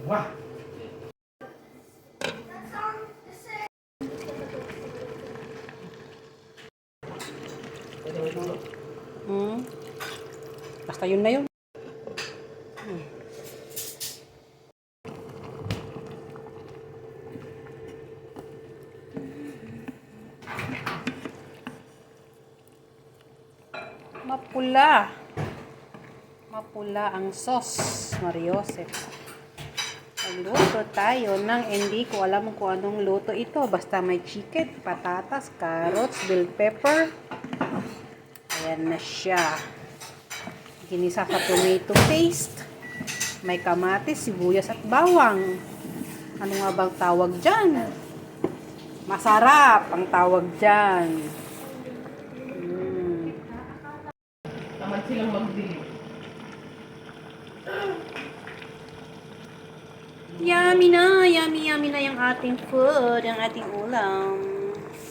Wah! Basta yun na yun. Mapula. Mapula ang sauce, Mariosep. Magluto tayo ng hindi ko alam kung anong luto ito. Basta may chicken, patatas, carrots, bell pepper. Ayan na siya. Ginisa sa tomato paste. May kamatis, sibuyas at bawang. Ano nga bang tawag dyan? Masarap ang tawag dyan. Tamad silang mag-delete. Yummy na yung ating food, yung ating ulam.